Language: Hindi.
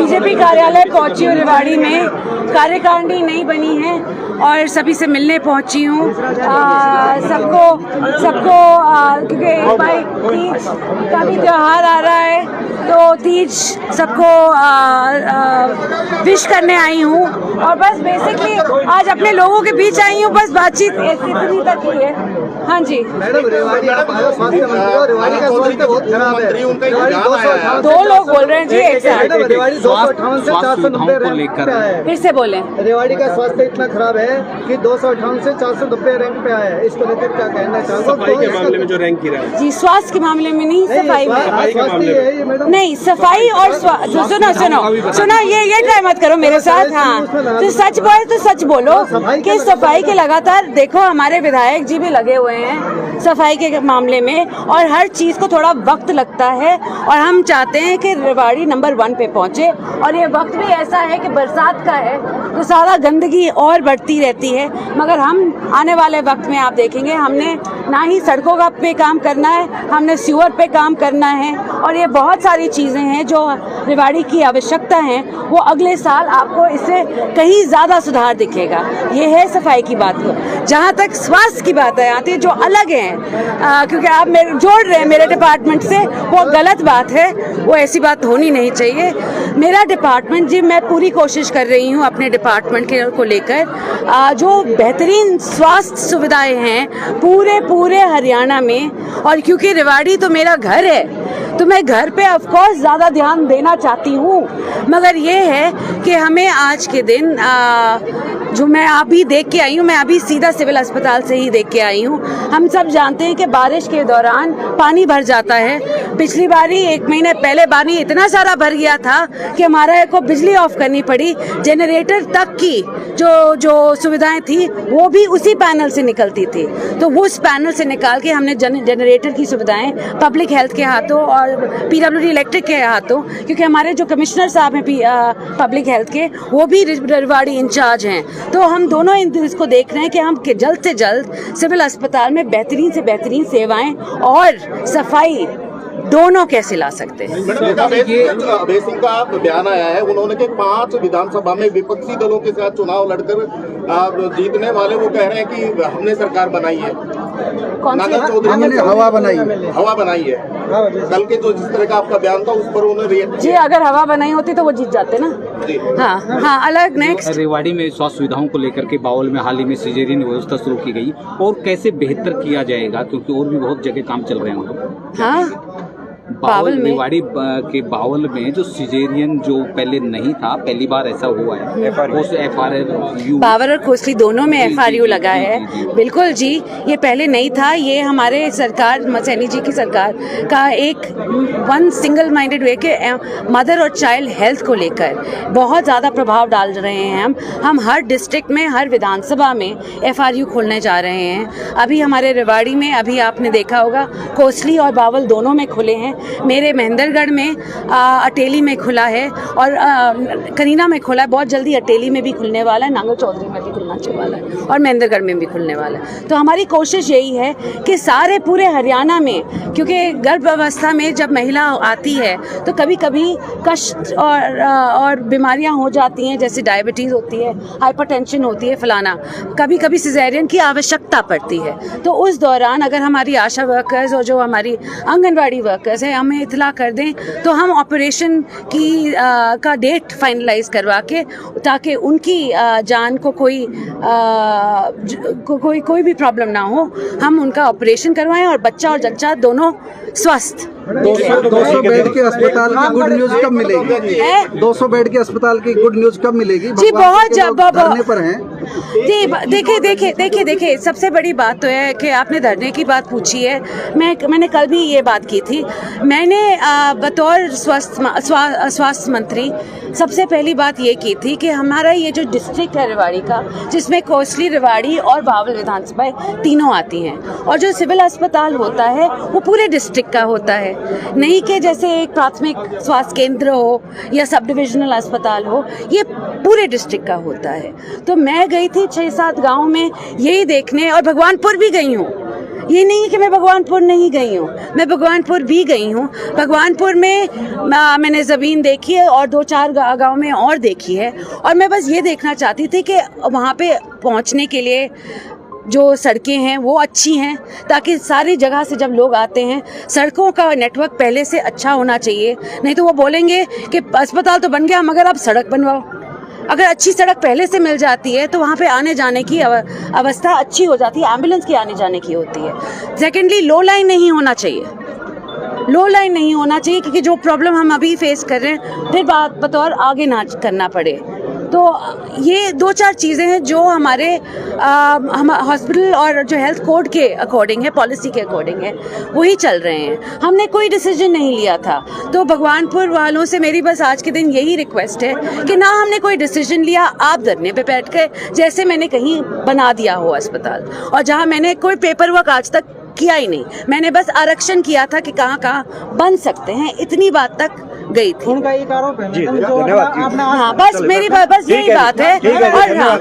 बीजेपी कार्यालय पहुंची हूँ। रेवाड़ी में कार्यकारिणी नहीं बनी है और सभी से मिलने पहुंची हूँ। सबको क्योंकि भाई तीज का भी त्यौहार आ रहा है तो तीज सबको विश करने आई हूँ और बस बेसिकली आज अपने लोगों के बीच आई हूँ। बस बातचीत इतनी तक ही है। हाँ जी मैडम, रेवाड़ी आप स्वास्थ्य मंत्री हो, रेवाड़ी का स्वास्थ्य बहुत खराब है। दो लोग बोल रहे हैं जी एक साथ। रेवाड़ी 258 से 490 रैंक पे आया है। फिर से बोले। रेवाड़ी का स्वास्थ्य इतना खराब है कि 258 से 490 रैंक पे आया है। इसको लेकर क्या कहना चाहोगे? सफाई के मामले में जो रैंक गिरा है जी, स्वास्थ्य के मामले में नहीं, सफाई में नहीं, सफाई और सुनो ये ट्राई मत करो मेरे साथ। हाँ तो सच बोले तो सच बोलो कि सफाई के लगातार देखो हमारे विधायक जी भी लगे हुए हैं सफाई के मामले में और हर चीज को थोड़ा वक्त लगता है और हम चाहते हैं कि रेवाड़ी नंबर 1 पे पहुंचे। और ये वक्त भी ऐसा है कि बरसात का है तो सारा गंदगी और बढ़ती रहती है, मगर हम आने वाले वक्त में आप देखेंगे हमने ना ही सड़कों का पे काम करना है, हमने सीवर पे काम करना है और ये बहुत सारी चीज़ें हैं जो रेवाड़ी की आवश्यकता है। वो अगले साल आपको इससे कहीं ज़्यादा सुधार दिखेगा। ये है सफाई की बात। जहाँ तक स्वास्थ्य की बात आती है जो अलग है क्योंकि आप मेरे जोड़ रहे हैं मेरे डिपार्टमेंट से, वो गलत बात है, वो ऐसी बात होनी नहीं चाहिए। मेरा डिपार्टमेंट जी मैं पूरी कोशिश कर रही हूँ अपने डिपार्टमेंट को लेकर जो बेहतरीन स्वास्थ्य सुविधाएं हैं पूरे हरियाणा में। और क्योंकि रेवाड़ी तो मेरा घर है तो मैं घर पे ऑफ कोर्स ज़्यादा ध्यान देना चाहती हूँ, मगर ये है कि हमें आज के दिन जो मैं अभी देख के आई हूँ, मैं अभी सीधा सिविल अस्पताल से ही देख के आई हूँ। हम सब जानते हैं कि बारिश के दौरान पानी भर जाता है। पिछली बारी 1 महीने पहले पानी इतना सारा भर गया था कि हमारा को बिजली ऑफ करनी पड़ी। जनरेटर तक की जो सुविधाएं थी वो भी उसी पैनल से निकलती थी, तो वो उस पैनल से निकाल के हमने जनरेटर की सुविधाएं पब्लिक हेल्थ के हाथों और PWD इलेक्ट्रिक के हाथों, क्योंकि हमारे जो कमिश्नर साहब हैं पब्लिक हेल्थ के वो भी रेवाड़ी इंचार्ज हैं, तो हम दोनों इसको देख रहे हैं कि हम जल्द से जल्द सिविल अस्पताल में बेहतरीन से बेहतरीन सेवाएं और सफाई दोनों कैसे ला सकते हैं। अभय सिंह का बयान आया है, उन्होंने के 5 विधानसभा में विपक्षी दलों के साथ चुनाव लड़कर जीतने वाले वो कह रहे हैं कि हमने सरकार बनाई है। नागर चौधरी ने हवा बनाई है। कल के जो जिस तरह का आपका बयान था उस पर उन्होंने रिएक्ट जी, अगर हवा बनाई होती तो वो जीत जाते ना। हाँ अलग। नेक्स्ट, रेवाड़ी में स्वास्थ्य सुविधाओं को लेकर के बावल में हाल ही में सिजेरियन व्यवस्था शुरू की गई और कैसे बेहतर किया जाएगा, क्योंकि और भी बहुत जगह काम चल रहे हैं। हाँ बावल में रेवाड़ी के बावल में जो सिजेरियन जो पहले नहीं था, पहली बार ऐसा हुआ है। FRU बावल और खोसली दोनों में FRU लगा है। बिल्कुल जी, ये पहले नहीं था। ये हमारे सरकार सैनी जी की सरकार का एक वन सिंगल माइंडेड वे के मदर और चाइल्ड हेल्थ को लेकर बहुत ज़्यादा प्रभाव डाल रहे हैं। हम हर डिस्ट्रिक्ट में हर विधानसभा में FRU खोलने जा रहे हैं। अभी हमारे रेवाड़ी में अभी आपने देखा होगा खोसली और बावल दोनों में खुले हैं। मेरे महेंद्रगढ़ में अटेली में खुला है और करीना में खुला है। बहुत जल्दी अटेली में भी खुलने वाला है, नांगल चौधरी में भी खुलना वाला है और महेंद्रगढ़ में भी खुलने वाला है। तो हमारी कोशिश यही है कि सारे पूरे हरियाणा में, क्योंकि गर्भ अवस्था में जब महिला आती है तो कभी कभी कष्ट और बीमारियां हो जाती हैं, जैसे डायबिटीज़ होती है, हाइपरटेंशन होती है, फलाना, कभी कभी सिजेरियन की आवश्यकता पड़ती है। तो उस दौरान अगर हमारी आशा वर्कर्स और जो हमारी आंगनवाड़ी वर्कर्स है हमें इतला कर दें तो हम ऑपरेशन का डेट फाइनलाइज करवा के, ताकि उनकी जान को कोई भी प्रॉब्लम ना हो, हम उनका ऑपरेशन करवाएं और बच्चा और जच्चा दोनों स्वस्थ। 200 बेड के अस्पताल की गुड न्यूज कब मिलेगी? 200 बेड के अस्पताल की गुड न्यूज कब मिलेगी? जी बहुत धरने पर हैं। देखिए सबसे बड़ी बात तो है कि आपने धरने की बात पूछी है। मैंने कल भी ये बात की थी। मैंने बतौर स्वास्थ्य मंत्री सबसे पहली बात ये की थी कि हमारा ये जो डिस्ट्रिक्ट है रेवाड़ी का, जिसमें कोसली, रेवाड़ी और बावल विधानसभाएं तीनों आती हैं, और जो सिविल अस्पताल होता है वो पूरे डिस्ट्रिक्ट का होता है, नहीं कि जैसे एक प्राथमिक स्वास्थ्य केंद्र हो या सब डिविजनल अस्पताल हो, ये पूरे डिस्ट्रिक्ट का होता है। तो मैं गई थी 6-7 गाँव में यही देखने, और भगवानपुर भी गई हूँ ये नहीं है कि मैं भगवानपुर नहीं गई हूँ, मैं भगवानपुर भी गई हूँ। भगवानपुर में मैंने ज़मीन देखी है और 2-4 गांव में और देखी है, और मैं बस ये देखना चाहती थी कि वहाँ पे पहुँचने के लिए जो सड़कें हैं वो अच्छी हैं, ताकि सारी जगह से जब लोग आते हैं, सड़कों का नेटवर्क पहले से अच्छा होना चाहिए। नहीं तो वो बोलेंगे कि अस्पताल तो बन गया मगर अब सड़क बनवाओ। अगर अच्छी सड़क पहले से मिल जाती है तो वहाँ पे आने जाने की अवस्था अच्छी हो जाती है, एम्बुलेंस की आने जाने की होती है। सेकेंडली, लो लाइन नहीं होना चाहिए, लो लाइन नहीं होना चाहिए, क्योंकि जो प्रॉब्लम हम अभी फेस कर रहे हैं फिर बात बतौर आगे ना करना पड़े। तो ये 2-4 चीज़ें हैं जो हमारे हम हॉस्पिटल और जो हेल्थ कोड के अकॉर्डिंग है, पॉलिसी के अकॉर्डिंग है, वही चल रहे हैं। हमने कोई डिसीजन नहीं लिया था। तो भगवानपुर वालों से मेरी बस आज के दिन यही रिक्वेस्ट है कि ना हमने कोई डिसीजन लिया, आप धरने पे बैठ के जैसे मैंने कहीं बना दिया हो अस्पताल, और जहाँ मैंने कोई पेपर वर्क आज तक किया ही नहीं, मैंने बस आरक्षण किया था कि कहाँ कहाँ बन सकते हैं, इतनी बात तक गई थी। उनका एक आरोप है धन्यवाद। हाँ, बस मेरी बस यही बात है। और हाँ,